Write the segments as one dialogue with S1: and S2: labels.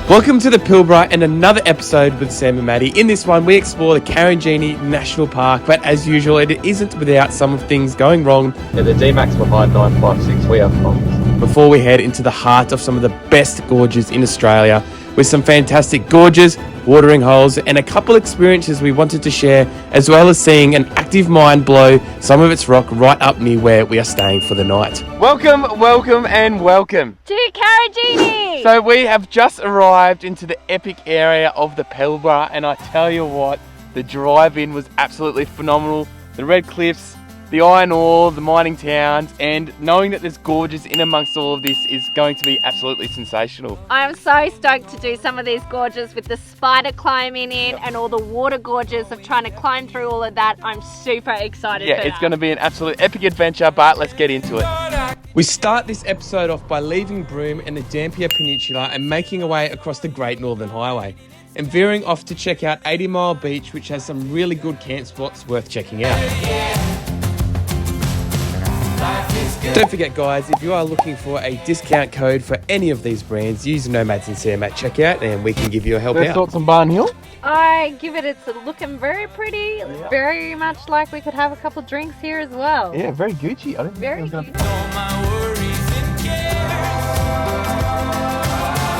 S1: Welcome to the Pilbara and another episode with Sam and Maddie. In this one, we explore the Karijini National Park, but as usual, it isn't without some of things going wrong.
S2: Yeah, the DMAX behind 956, we have problems.
S1: Before we head into the heart of some of the best gorges in Australia, with some fantastic gorges, watering holes, and a couple experiences we wanted to share, as well as seeing an active mine blow some of its rock right up near where we are staying for the night. Welcome
S3: to Karijini!
S1: So we have just arrived into the epic area of the Pilbara, and I tell you what, the drive-in was absolutely phenomenal. The red cliffs, the iron ore, the mining towns, and knowing that there's gorges in amongst all of this is going to be absolutely sensational.
S3: I'm so stoked to do some of these gorges with the spider climbing in and all the water gorges of trying to climb through all of that. I'm super excited for that.
S1: Yeah, it's going to be an absolute epic adventure, but let's get into it. We start this episode off by leaving Broome and the Dampier Peninsula and making our way across the Great Northern Highway and veering off to check out 80 Mile Beach, which has some really good camp spots worth checking out. Don't forget guys, if you are looking for a discount code for any of these brands, use Nomads and Sam at checkout and we can give you a help
S2: First
S1: out.
S2: thoughts on Barn Hill?
S3: I give it, it's looking very pretty. It's very much like we could have a couple drinks here as well.
S2: Yeah, very Gucci. I don't think
S3: Very
S2: it was gonna...
S3: Gucci.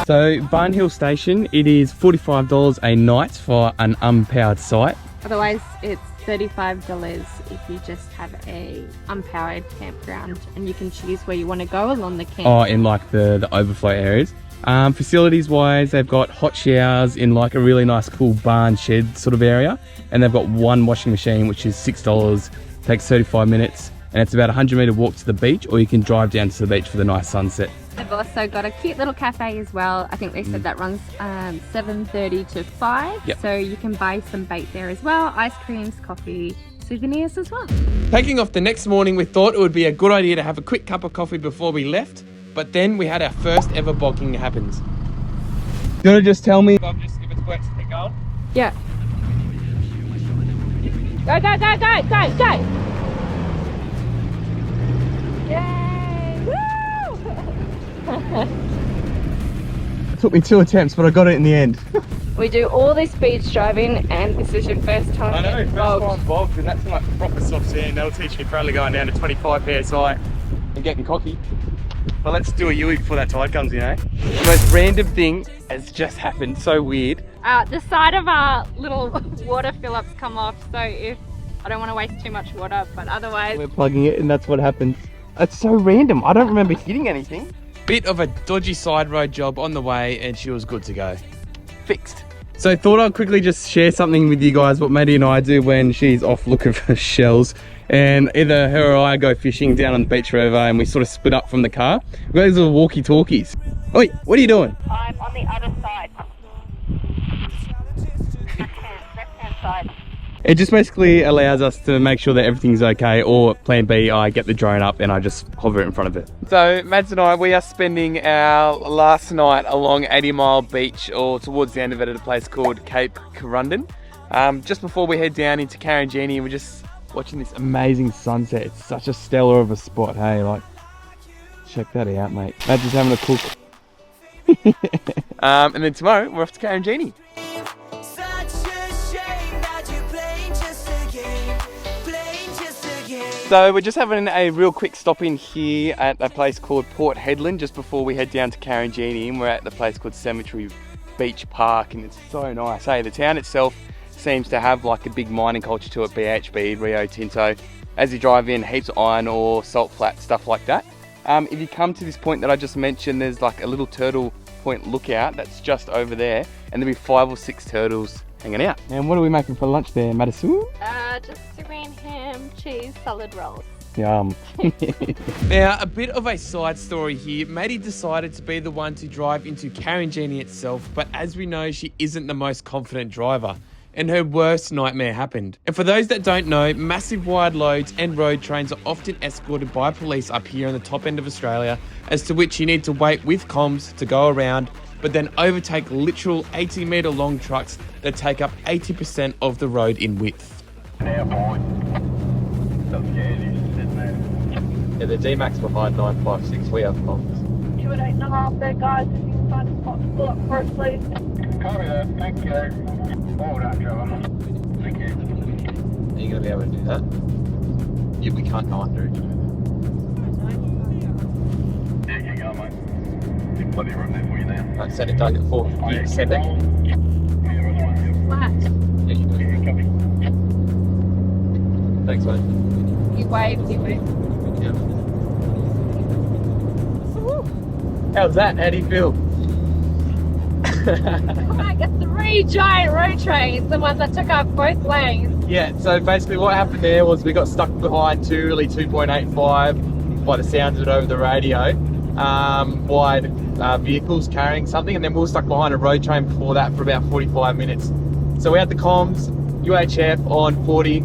S1: So Barn Hill Station, it is $45 a night for an unpowered site.
S3: Otherwise, it's $35 if you just have a unpowered campground, and you can choose where you want to go along the camp.
S1: Oh, in like the overflow areas. Facilities wise, they've got hot showers in like a really nice cool barn shed sort of area, and they've got one washing machine which is $6, takes 35 minutes, and it's about a 100-metre walk to the beach, or you can drive down to the beach for the nice sunset.
S3: They've also got a cute little cafe as well. I think they said that runs 7:30 to 5.
S1: Yep.
S3: So you can buy some bait there as well. Ice creams, coffee, souvenirs as well.
S1: Taking off the next morning, we thought it would be a good idea to have a quick cup of coffee before we left, but then we had our first ever bogging happens. You want to just tell me if it's worth to keep going?
S3: Yeah. Go, go, go, go, go, go! Yay! Woo!
S2: It took me 2 attempts, but I got it in the end.
S3: We do all this beach driving, and this is your first time.
S1: I know,
S3: getting
S1: first
S3: bogged.
S1: time bogged, and that's like proper soft sand. That'll teach me probably going down to 25 PSI and getting cocky. But let's do a Yui before that tide comes, you know. The most random thing has just happened, so weird.
S3: The side of our little water fill-ups come off, so if I don't want to waste too much water, but otherwise...
S2: We're plugging it and that's what happens. It's so random. I don't remember hitting anything.
S1: Bit of a dodgy side road job on the way, and she was good to go. Fixed. So thought I'd quickly just share something with you guys, what Maddie and I do when she's off looking for shells. And either her or I go fishing down on the beach forever, and we sort of split up from the car. We've got these little walkie-talkies. Oi, what are you doing?
S4: I'm on the other side. Left-hand side.
S1: It just basically allows us to make sure that everything's okay, or plan B, I get the drone up and I just hover it in front of it. So Mads and I, we are spending our last night along 80 Mile Beach, or towards the end of it at a place called Cape Corundon. Just before we head down into Karijini, we're just watching this amazing sunset. It's such a stellar of a spot, hey, like, check that out, mate. Mads is having a cook. And then tomorrow, we're off to Karijini. So we're just having a real quick stop in here at a place called Port Hedland just before we head down to Karijini, and we're at the place called Cemetery Beach Park, and it's so nice. Hey, the town itself seems to have like a big mining culture to it, BHP, Rio Tinto. As you drive in, heaps of iron ore, salt flat, stuff like that. If you come to this point that I just mentioned, there's like a little turtle point lookout that's just over there, and there'll be 5 or 6 turtles hanging out. And what are we making for lunch there, Madasu?
S3: Just serene ham, cheese, salad rolls.
S1: Yum. Now, a bit of a side story here. Maddie decided to be the one to drive into Karijini itself, but as we know, she isn't the most confident driver, and her worst nightmare happened. And for those that don't know, massive wide loads and road trains are often escorted by police up here on the top end of Australia, as to which you need to wait with comms to go around, but then overtake literal 80-metre long trucks that take up 80% of the road in width.
S2: Yeah, the DMAX behind 956, we have problems.
S4: 2 at 8.5 there, guys. If you can Pull up first, please.
S5: Copy that. Thank you. Hold on, Joe. Thank you.
S2: Are you going to be able to do that? Yeah, we can't go under it.
S5: Yeah, you go, mate. There's plenty of room there for you now.
S2: Like, set it target 4. You set that.
S3: Flat.
S2: Yeah, you do.
S5: Yeah, copy.
S2: Thanks, mate.
S3: You waved, you waved.
S2: Yeah. How's that? How do you feel?
S3: I got 3 giant road trains, the ones that took up both lanes.
S2: Yeah, so basically what happened there was we got stuck behind 2.85 by the sounds of it over the radio, wide vehicles carrying something, and then we were stuck behind a road train before that for about 45 minutes. So we had the comms, UHF on 40,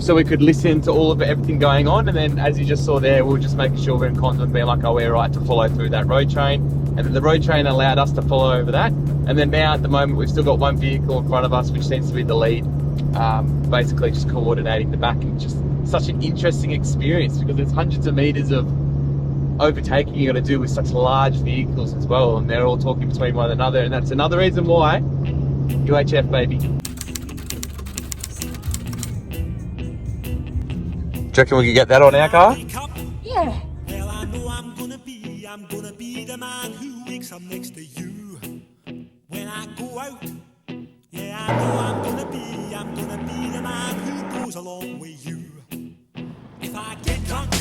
S2: so we could listen to all of everything going on, and then as you just saw there, we were just making sure we're in comms and being like, oh, we're right to follow through that road train, and then the road train allowed us to follow over that, and then now at the moment we've still got one vehicle in front of us which seems to be the lead, basically just coordinating the back, and just such an interesting experience because there's hundreds of meters of overtaking you got to do with such large vehicles as well, and they're all talking between one another, and that's another reason why UHF, baby. Do you reckon we could get that on our car?
S3: Yeah.
S6: Well, I know I'm gonna be the man who wakes up next to you when I go out. Yeah, I know I'm gonna be the man who goes along with you. If I get drunk,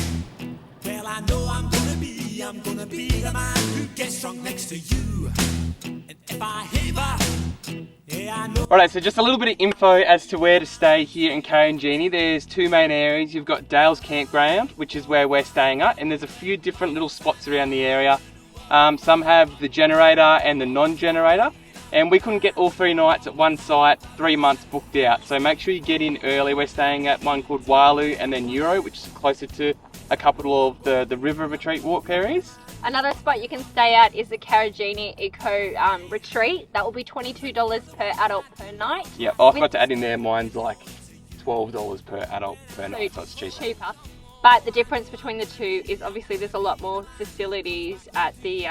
S6: well, I know I'm gonna be the man who gets drunk next to you. And if I haver, yeah, I know.
S1: Alright, so just a little bit of info as to where to stay here in Karijini. There's 2 main areas. You've got Dale's Campground, which is where we're staying at, and there's a few different little spots around the area. Some have the generator and the non-generator, and we couldn't get all 3 nights at one site, 3 months booked out. So make sure you get in early. We're staying at one called Walu and then Euro, which is closer to a couple of the river retreat walk areas.
S3: Another spot you can stay at is the Karijini Eco Retreat. That will be $22 per adult per night.
S1: Yeah, I forgot to add in there, mine's like $12 per adult per night, so it's cheaper.
S3: But the difference between the two is obviously there's a lot more facilities at the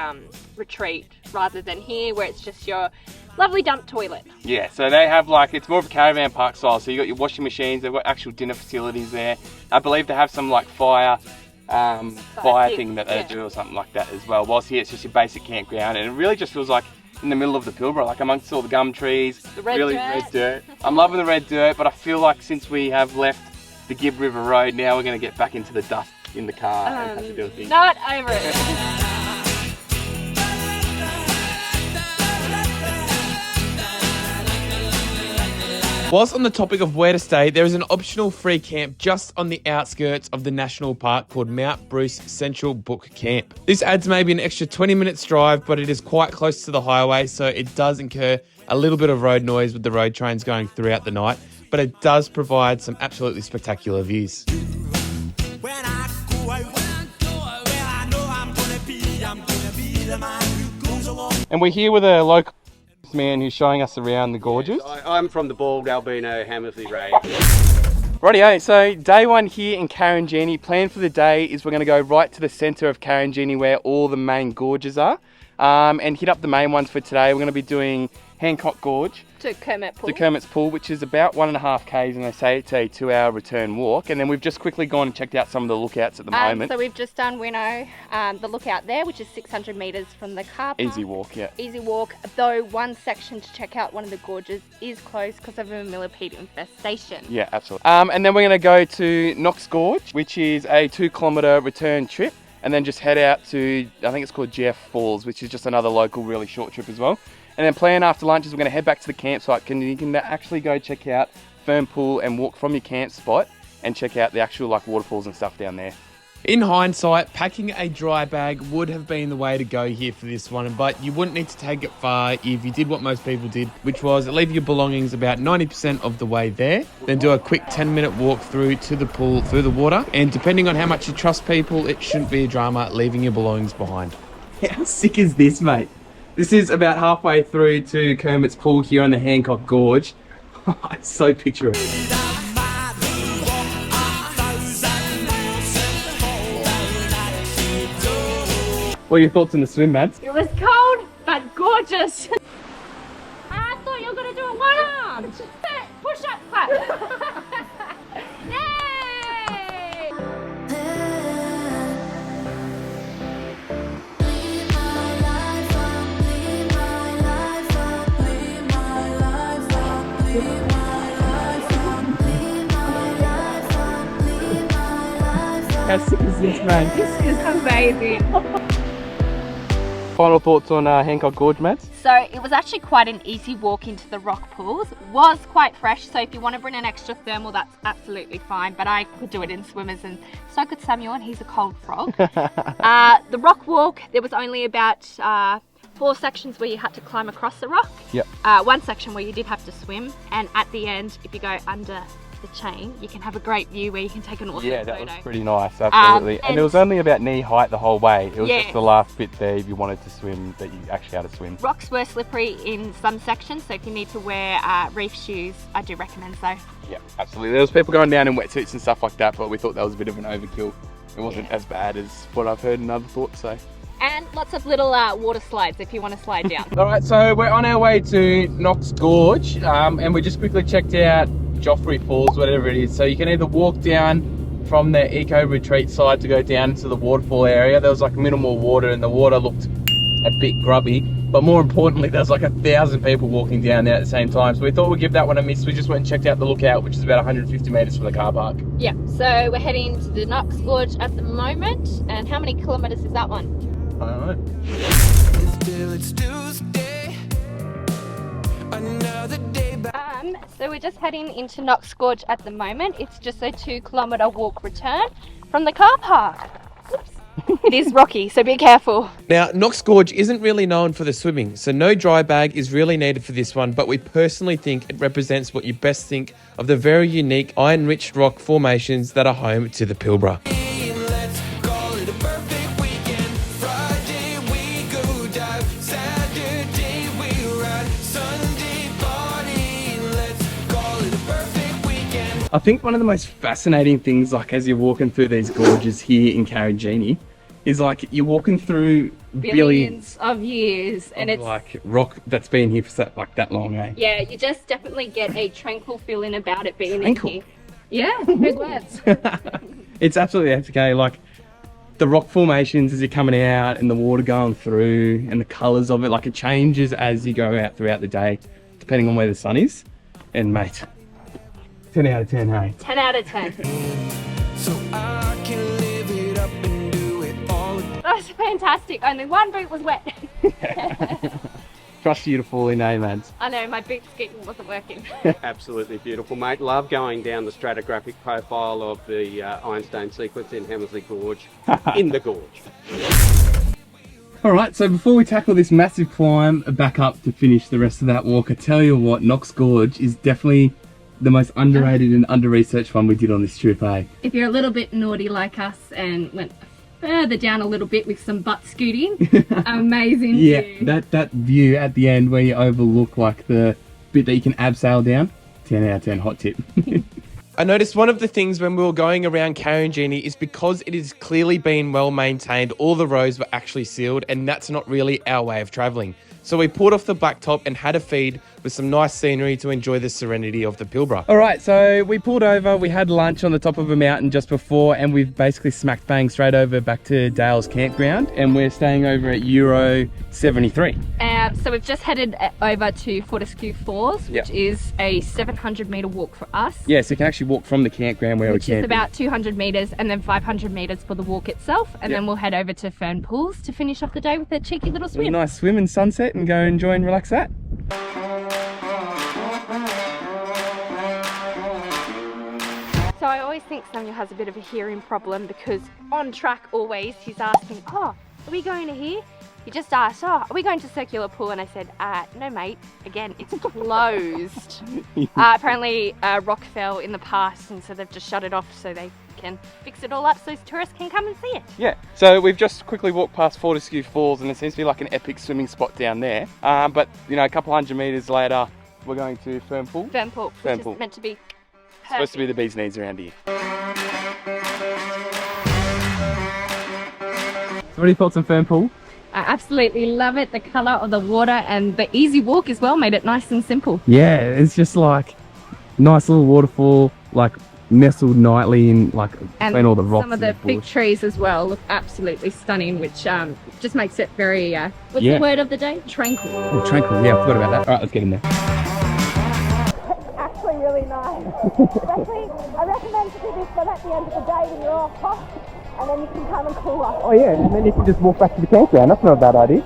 S3: retreat rather than here where it's just your lovely dump toilet.
S1: Yeah, so they have like, it's more of a caravan park style, so you got your washing machines, they've got actual dinner facilities there. I believe they have some like fire thing that they do or something like that as well. Whilst here it's just your basic campground, and it really just feels like in the middle of the Pilbara, like amongst all the gum trees,
S3: the red
S1: dirt. I'm loving the red dirt, but I feel like since we have left the Gibb River Road, now we're going to get back into the dust in the car and have to do a thing.
S3: Not over it.
S2: Whilst on the topic of where to stay, there is an optional free camp just on the outskirts of the national park called Mount Bruce Central Book Camp. This adds maybe an extra 20 minutes drive, but it is quite close to the highway, so it does incur a little bit of road noise with the road trains going throughout the night, but it does provide some absolutely spectacular views.
S6: When I go out, well, I know I'm gonna be the man who goes along.
S1: And we're here with a local man who's showing us around the gorges.
S7: I'm from the bald albino Hamersley Gorge.
S1: Rightio, so day one here in Karijini. Plan for the day is we're going to go right to the centre of Karijini where all the main gorges are, and hit up the main ones for today. We're going to be doing Hancock Gorge
S3: To
S1: Kermits Pool, which is about 1.5 k's, and they say it's a 2-hour return walk. And then we've just quickly gone and checked out some of the lookouts at the moment.
S3: So we've just done Winnow, the lookout there, which is 600 metres from the car park.
S1: Easy walk, yeah.
S3: Easy walk, though one section to check out one of the gorges is closed because of a millipede infestation.
S1: Yeah, absolutely. And then we're going to go to Knox Gorge, which is a 2-kilometre return trip, and then just head out to, I think it's called Joffre Falls, which is just another local really short trip as well. And then plan after lunch is we're going to head back to the campsite, and you can actually go check out Fern Pool and walk from your camp spot and check out the actual like waterfalls and stuff down there.
S2: In hindsight, packing a dry bag would have been the way to go here for this one, but you wouldn't need to take it far if you did what most people did, which was leave your belongings about 90% of the way there, then do a quick 10-minute walk through to the pool, through the water, and depending on how much you trust people, it shouldn't be a drama leaving your belongings behind. How sick is this, mate? This is about halfway through to Kermits Pool here on the Hancock Gorge. It's so picturesque.
S1: What are your thoughts on the swim, Mads?
S3: It was cold, but gorgeous. I thought you were going to do it one-armed. Push up, clap. Yay!
S1: How sick is this, man?
S3: This is amazing.
S1: Final thoughts on Hancock Gorge, Mads?
S3: So it was actually quite an easy walk into the rock pools. Was quite fresh, so if you want to bring an extra thermal, that's absolutely fine. But I could do it in swimmers, and so could Samuel, and he's a cold frog. The rock walk, there was only about 4 sections where you had to climb across the rock.
S1: Yep.
S3: 1 section where you did have to swim, and at the end, if you go under the chain, you can have a great view where you can take an awesome
S1: Yeah,
S3: photo.
S1: that was pretty nice, absolutely. And it was only about knee height the whole way. It was
S3: Yeah.
S1: just the last bit there if you wanted to swim that you actually had to swim.
S3: Rocks were slippery in some sections, so if you need to wear reef shoes, I do recommend so.
S1: Yeah, absolutely. There was people going down in wetsuits and stuff like that, but we thought that was a bit of an overkill. It wasn't as bad as what I've heard and other thoughts, so.
S3: And lots of little water slides if you want to slide down.
S2: All right, so we're on our way to Knox Gorge, and we just quickly checked out Joffre Falls, whatever it is. So you can either walk down from the eco retreat side to go down into the waterfall area. There was like minimal water, and the water looked a bit grubby. But more importantly, there's like 1,000 people walking down there at the same time. So we thought we'd give that one a miss. We just went and checked out the lookout, which is about 150 metres from the car park.
S3: Yeah, so we're heading to the Knox Gorge at the moment. And how many kilometres is that one?
S2: I don't know.
S6: It's Tuesday, another day back.
S3: So we're just heading into Knox Gorge at the moment. It's just a 2-kilometre walk return from the car park. Oops. It is rocky, so be careful.
S8: Now, Knox Gorge isn't really known for the swimming, so no dry bag is really needed for this one, but we personally think it represents what you best think of the very unique iron-rich rock formations that are home to the Pilbara.
S6: Let's call it a perfect weekend. Friday we go dive, Saturday we ride, Sunday party. Let's call it a perfect weekend.
S1: I think one of the most fascinating things, like as you're walking through these gorges here in Karijini, is like you're walking through billions
S3: of years, and
S1: of
S3: it's
S1: like rock that's been here for like that long, eh?
S3: yeah, you just definitely get a tranquil feeling about it being
S1: Tranquil?
S3: in here. Yeah, big words.
S1: It's absolutely okay. Like the rock formations as you're coming out and the water going through and the colours of it, like it changes as you go out throughout the day, depending on where the sun is. And mate, 10 out of 10, hey?
S3: 10 out of 10.
S6: So I can live it up and do it all again.
S3: That was fantastic. Only one boot was wet.
S1: Trust you to fall in, eh, Mads?
S3: I know, my boot ski wasn't working.
S7: Absolutely beautiful, mate. Love going down the stratigraphic profile of the ironstone sequence in Hamersley Gorge, in the gorge.
S1: All right, so before we tackle this massive climb back up to finish the rest of that walk, I tell you what, Knox Gorge is definitely the most underrated and under-researched one we did on this trip, eh?
S3: If you're a little bit naughty like us and went further down a little bit with some butt scooting, amazing
S1: Yeah,
S3: view.
S1: that view at the end where you overlook like the bit that you can abseil down, 10 out of 10, hot tip.
S8: I noticed one of the things when we were going around Karijini is because it is clearly been well maintained, all the roads were actually sealed, and that's not really our way of travelling. So we pulled off the blacktop and had a feed with some nice scenery to enjoy the serenity of the Pilbara.
S1: All right, so we pulled over, we had lunch on the top of a mountain just before, and we've basically smacked bang straight over back to Dale's campground, and we're staying over at Euro 73.
S3: So we've just headed over to Fortescue Falls,
S1: Yep.
S3: which is a 700-metre walk for us.
S1: Yeah, so you can actually walk from the campground where
S3: Which
S1: we're
S3: is
S1: camping.
S3: about 200 metres and then 500 metres for the walk itself. And
S1: Yep.
S3: then we'll head over to Fern Pools to finish off the day with a cheeky little
S1: a
S3: swim.
S1: nice swim and sunset and go enjoy and relax that.
S3: So I always think Samuel has a bit of a hearing problem because on track always he's asking, oh, are we going to here? He just asked, oh, are we going to Circular Pool? And I said, no mate, again, it's closed. Apparently a rock fell in the past and so they've just shut it off so they can fix it all up so tourists can come and see it.
S1: Yeah, so we've just quickly walked past Fortescue Falls and it seems to be like an epic swimming spot down there. But, you know, a couple hundred metres later, we're going to Fern Pool.
S3: Fern Pool,
S1: Fern
S3: which
S1: Pool.
S3: is meant to be
S1: Supposed to be
S3: perfect.
S1: the bee's knees around here. So what are your thoughts on Fern Pool?
S3: I absolutely love it. The colour of the water and the easy walk as well made it nice and simple.
S2: Yeah, it's just like nice little waterfall, like nestled nicely in like between all the rocks.
S3: Some of the big trees as well look absolutely stunning, which just makes it very, what's the word of the day? Tranquil.
S2: Oh, tranquil. Yeah, I forgot about that. All right, let's get in there.
S4: Actually really nice. Especially, I recommend to do this one at the end of the day when you're all hot, and then you can come and cool off.
S2: Oh yeah, and then you can just walk back to the campground. That's not a bad idea.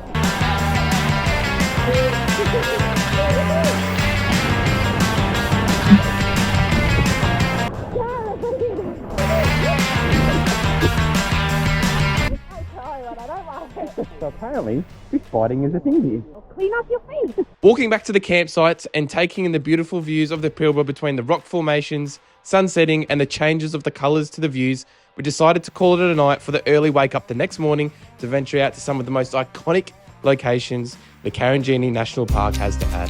S2: So apparently, fish fighting is a thing here.
S4: Clean up your feet.
S8: Walking back to the campsites and taking in the beautiful views of the Pilbara between the rock formations, sun setting and the changes of the colours to the views, we decided to call it a night for the early wake up the next morning to venture out to some of the most iconic locations the Karijini National Park has to add.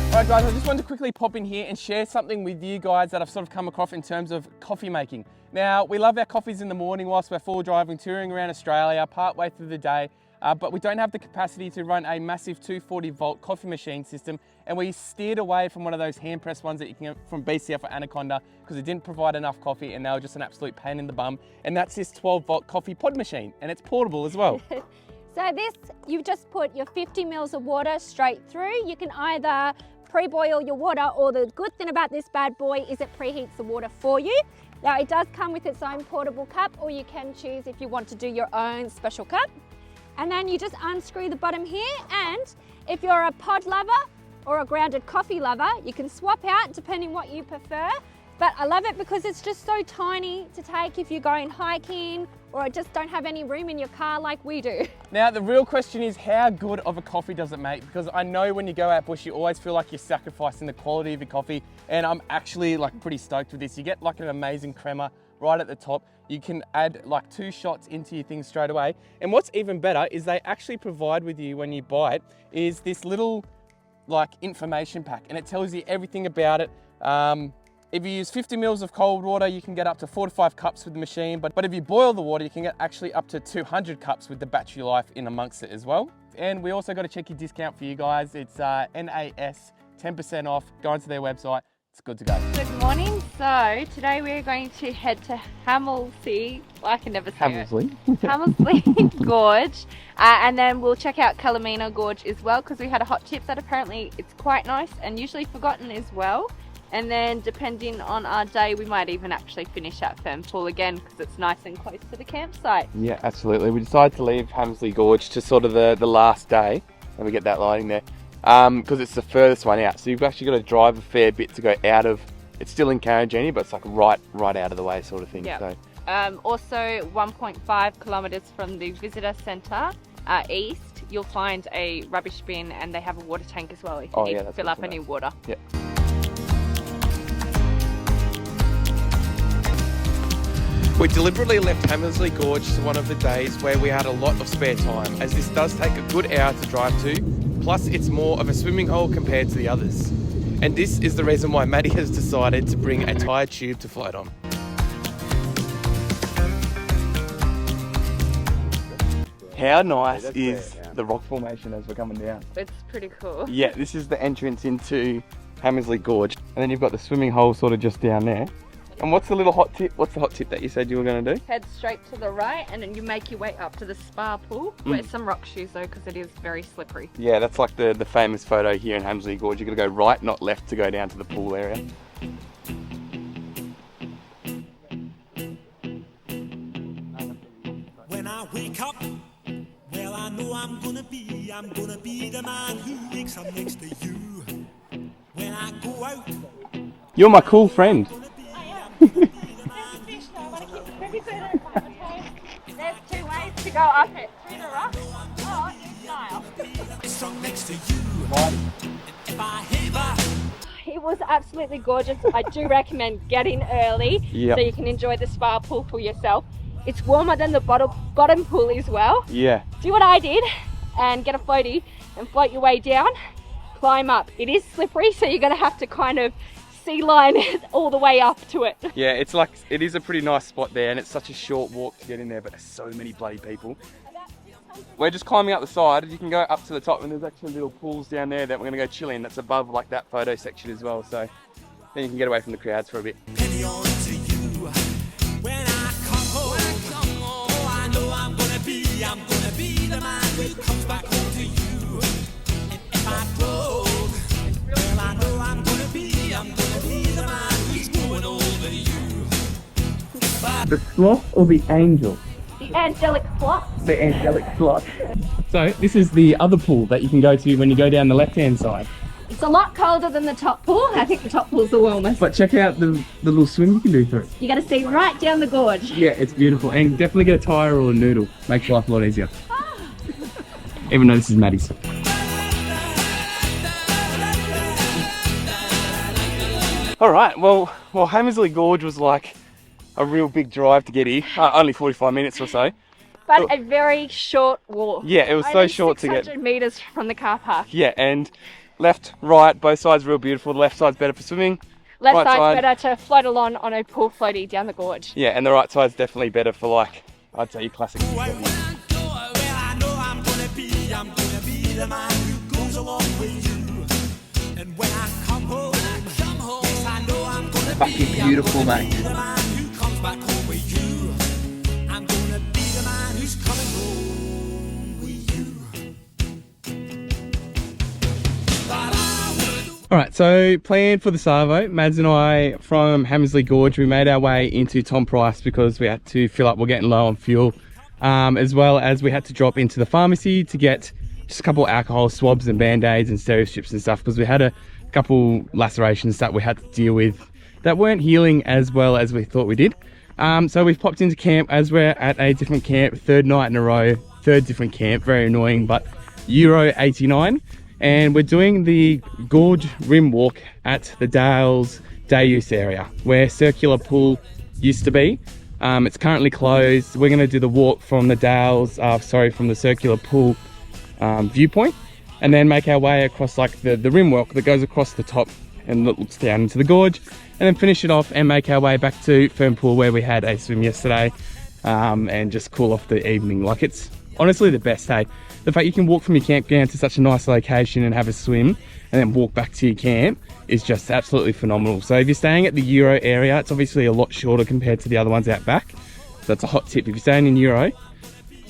S8: Alright guys, I just wanted to quickly pop in here and share something with you guys that I've sort of come across in terms of coffee making. Now, we love our coffees in the morning whilst we're full driving, touring around Australia, part way through the day, but we don't have the capacity to run a massive 240 volt coffee machine system, and we steered away from one of those hand pressed ones that you can get from BCF or Anaconda because it didn't provide enough coffee and they were just an absolute pain in the bum. And that's this 12 volt coffee pod machine, and it's portable as well.
S9: So this, you just put your 50 mils of water straight through. You can either pre-boil your water, or the good thing about this bad boy is it preheats the water for you. Now it does come with its own portable cup, or you can choose if you want to do your own special cup. And then you just unscrew the bottom here, and if you're a pod lover or a grounded coffee lover, you can swap out depending what you prefer. But I love it because it's just so tiny to take if you're going hiking or just don't have any room in your car like we do.
S8: Now, the real question is, how good of a coffee does it make? Because I know when you go out bush, you always feel like you're sacrificing the quality of your coffee. And I'm actually like pretty stoked with this. You get like an amazing crema right at the top. You can add like 2 shots into your thing straight away. And what's even better is they actually provide with you when you buy it is this little like information pack, and it tells you everything about it. If you use 50 mils of cold water, you can get up to 4 to 5 cups with the machine. But if you boil the water, you can get actually up to 200 cups with the battery life in amongst it as well. And we also got a cheeky discount for you guys. It's NAS, 10% off. Go onto their website. It's good to go.
S3: Good morning. So today we're going to head to Hamersley. I can never say
S2: Hamersley.
S3: Hamersley Gorge, and then we'll check out Karijini Gorge as well, because we had a hot tip that apparently it's quite nice and usually forgotten as well. And then depending on our day, we might even actually finish at Fern Pool again because it's nice and close to the campsite.
S1: Yeah, absolutely. We decided to leave Hamersley Gorge to sort of the last day, and we get that lighting there, because it's the furthest one out. So you've actually got to drive a fair bit to go out of, it's still in Karijini, but it's like right out of the way sort of thing.
S3: Yeah.
S1: So.
S3: Also 1.5 kilometres from the visitor centre east, you'll find a rubbish bin, and they have a water tank as well if you need to fill up any water.
S1: Yeah.
S8: We deliberately left Hamersley Gorge to one of the days where we had a lot of spare time, as this does take a good hour to drive to, plus it's more of a swimming hole compared to the others. And this is the reason why Maddie has decided to bring a tyre tube to float on.
S1: How nice is the rock formation as we're coming down?
S3: It's pretty cool.
S1: Yeah, this is the entrance into Hamersley Gorge, and then you've got the swimming hole sort of just down there. And what's the little hot tip? What's the hot tip that you said you were going to do?
S3: Head straight to the right, and then you make your way up to the spa pool. Wear some rock shoes though, because it is very slippery.
S1: Yeah, that's like the famous photo here in Hamersley Gorge. You've got to go right, not left, to go down to the pool area.
S6: When I wake up, well, I know I'm gonna be the man who wakes up next to you. When I go out,
S1: You're my cool friend.
S3: There's 2 ways to go up it. Through the rocks or in style.
S6: stuck next to you.
S3: It was absolutely gorgeous. I do recommend getting early so you can enjoy the spa pool for yourself. It's warmer than the bottom pool as well.
S1: Yeah.
S3: Do what I did and get a floaty and float your way down, climb up. It is slippery, so you're gonna have to kind of sea line all the way up to it.
S1: Yeah, it's like, it is a pretty nice spot there, and it's such a short walk to get in there, but there's so many bloody people. We're just climbing up the side. You can go up to the top, and there's actually little pools down there that we're gonna go chill in. That's above like that photo section as well, so then you can get away from the crowds for a bit.
S6: Penny on to you. When I come home, oh, I know I'm gonna be the man who comes back home to you. And if I broke, well, I know I'm gonna be the man who's going over you.
S1: The sloth or the angel?
S3: The angelic sloth.
S1: The angelic sloth. So this is the other pool that you can go to when you go down the left-hand side.
S3: It's a lot colder than the top pool. I think the top pool's the warmest.
S1: But check out the little swim you can do through.
S3: You got to see right down the gorge.
S1: Yeah, it's beautiful, and definitely get a tyre or a noodle. Makes life a lot easier. Even though this is Maddie's. All right, well, Hamersley Gorge was like a real big drive to get here. Only 45 minutes or so.
S3: But a very short walk.
S1: Yeah, it was so short to get.
S3: 600 metres from the car park.
S1: Yeah, and left, right, both sides real beautiful. The left side's better for swimming.
S3: Left
S1: right
S3: side's better to float along on a pool floaty down the gorge.
S1: Yeah, and the right side's definitely better for like, I'd say your classic.
S6: I know I'm gonna be the man who goes along with you. And when I come home, yes, I know I'm gonna
S1: Fucking beautiful, mate.
S6: the man who comes back home with you. I'm gonna be the man who's coming home with you. But I would.
S1: All right, so plan for the Savo. Mads and I from Hamersley Gorge, we made our way into Tom Price because we had to fill up. We're getting low on fuel, as well as we had to drop into the pharmacy to get just a couple of alcohol swabs and band-aids and stereo strips and stuff, because we had a couple lacerations that we had to deal with that weren't healing as well as we thought we did. So we've popped into camp as we're at a different camp, third night in a row, third different camp, very annoying, but Euro 89. And we're doing the Gorge Rim Walk at the Dales Day Use area where Circular Pool used to be. It's currently closed. We're gonna do the walk from the Dales, from the Circular Pool viewpoint, and then make our way across like the rim walk that goes across the top and looks down into the gorge, and then finish it off and make our way back to Fern Pool where we had a swim yesterday, and just cool off the evening. Like, it's honestly the best, hey? The fact you can walk from your campground to such a nice location and have a swim and then walk back to your camp is just absolutely phenomenal. So if you're staying at the Euro area, it's obviously a lot shorter compared to the other ones out back. So that's a hot tip. If you're staying in Euro,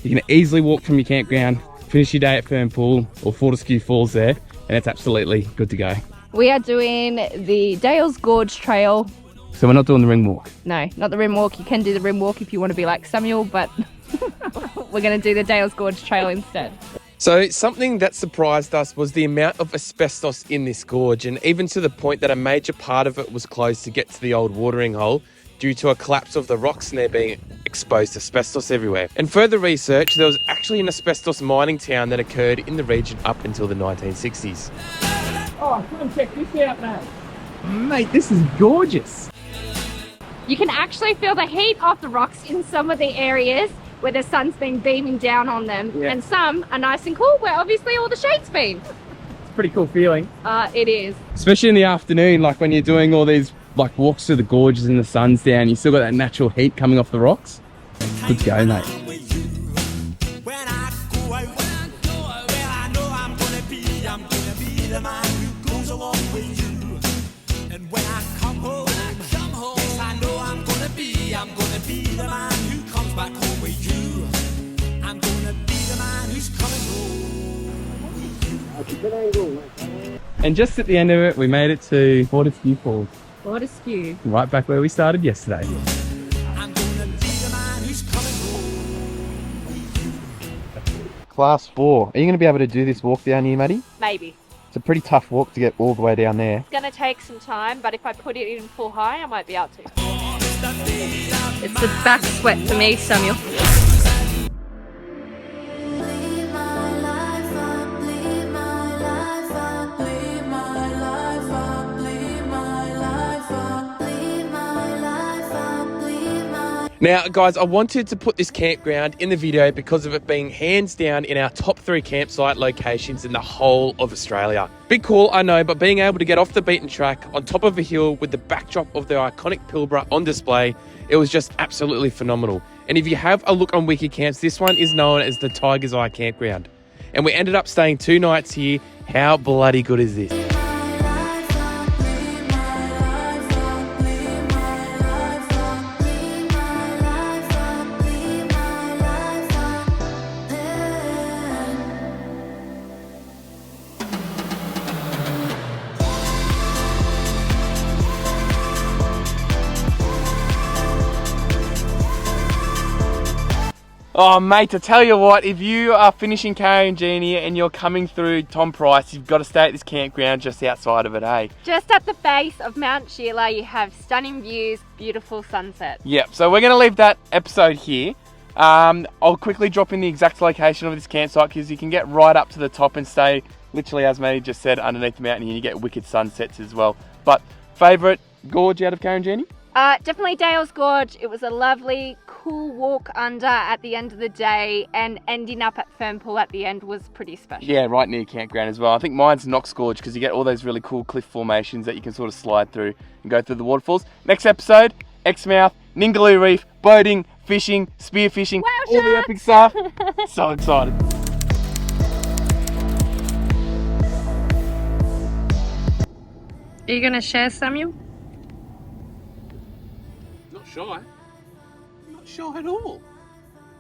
S1: you can easily walk from your campground, finish your day at Fern Pool or Fortescue Falls there, and it's absolutely good to go.
S3: We are doing the Dales Gorge Trail.
S1: So we're not doing the rim walk.
S3: No, not the rim walk. You can do the rim walk if you want to be like Samuel, but we're going to do the Dales Gorge Trail instead.
S8: So something that surprised us was the amount of asbestos in this gorge, and even to the point that a major part of it was closed to get to the old watering hole due to a collapse of the rocks and there being exposed asbestos everywhere. And further research, there was actually an asbestos mining town that occurred in the region up until the 1960s.
S1: Oh, come and check this out, mate. Mate, this is gorgeous.
S3: You can actually feel the heat off the rocks in some of the areas where the sun's been beaming down on them.
S1: Yeah.
S3: And some are nice and cool where obviously all the shade's been.
S1: It's a pretty cool feeling.
S3: It is.
S1: Especially in the afternoon, like when you're doing all these like walks through the gorges and the sun's down, you still got that natural heat coming off the rocks. Good to go, mate.
S6: When I go out, well, I know I'm gonna be the man who goes along with you. And when I come home, yes, I know I'm gonna be the man who comes back home with you. I'm gonna be the man who's coming home with you.
S1: And just at the end of it, we made it to Fortescue Falls.
S3: Fortescue.
S1: Right back where we started yesterday.
S6: I'm gonna be the man who's coming home with you.
S2: Class 4. Are you going to be able to do this walk down here, Maddie?
S3: Maybe.
S2: It's a pretty tough walk to get all the way down there.
S3: It's going to take some time, but if I put it in full high, I might be able to. It's a back sweat for me, Samuel.
S8: Now, guys, I wanted to put this campground in the video because of it being hands down in our top 3 campsite locations in the whole of Australia. Big call, I know, but being able to get off the beaten track on top of a hill with the backdrop of the iconic Pilbara on display, it was just absolutely phenomenal. And if you have a look on Wikicamps, this one is known as the Tiger's Eye Campground. And we ended up staying 2 nights here. How bloody good is this?
S1: Oh mate, to tell you what, if you are finishing Karijini and you're coming through Tom Price, you've got to stay at this campground just outside of it, eh?
S3: Just at the base of Mount Sheila, you have stunning views, beautiful sunsets.
S1: Yep, so we're going to leave that episode here. I'll quickly drop in the exact location of this campsite because you can get right up to the top and stay, literally as Maddie just said, underneath the mountain here. You get wicked sunsets as well. But favourite gorge out of Karijini?
S3: Definitely Dale's Gorge. It was a lovely, cool walk under at the end of the day, and ending up at Fern Pool at the end was pretty special.
S1: Yeah, right near campground as well. I think mine's Knox Gorge because you get all those really cool cliff formations that you can sort of slide through and go through the waterfalls. Next episode, Exmouth, Ningaloo Reef, boating, fishing, spearfishing, all the epic stuff. So excited.
S3: Are you going to share, Samuel?
S2: Not shy. Not shy at all.